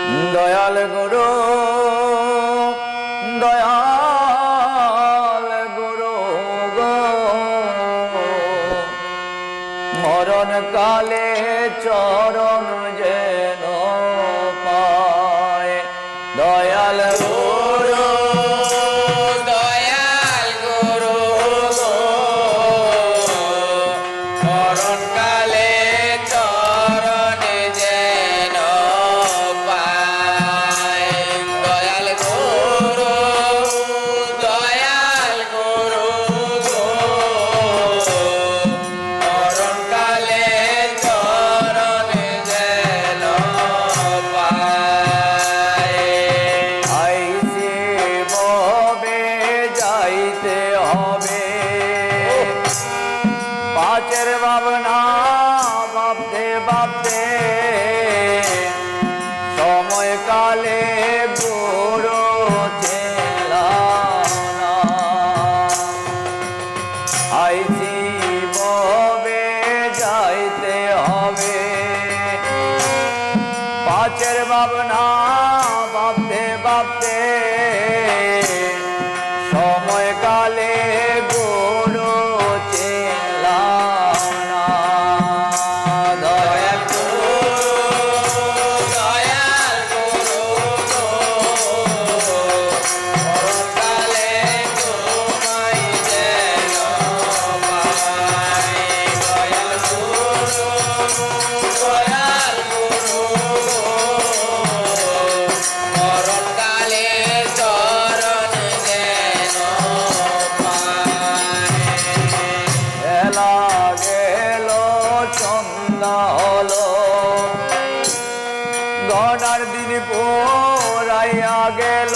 দয়াল গুরু দয়াল গুরু গো মরণ কালে চরণ যেন পায় দয়াল গুরু দয়াল গুরু গো মরণ কালে চরণ যেন পায় দয়াল গুরু দয়াল গুরু গো মরণ কালে চরণ যেন পায় আইসে ববে যাইতে হবে পাঁচের ভাবনা ভাবতে ভাবতে সময় কালে গুরু চেলাম না আইসি ববে যাইতে হবে পাঁচের ভাবনা ভাবতে ভাবতে সময় কালে গুরু চিনলাম না দয়াল গুরু দয়াল গুরু গো মরণ কালে তোমায় যেন পাই দয়াল গুরু দয়াল গুরু গো মরণ কালে চরণ যেন পাই এলা গেল সন্ধ্যা হলো গড়ার দিন পোড়াইয়া গেল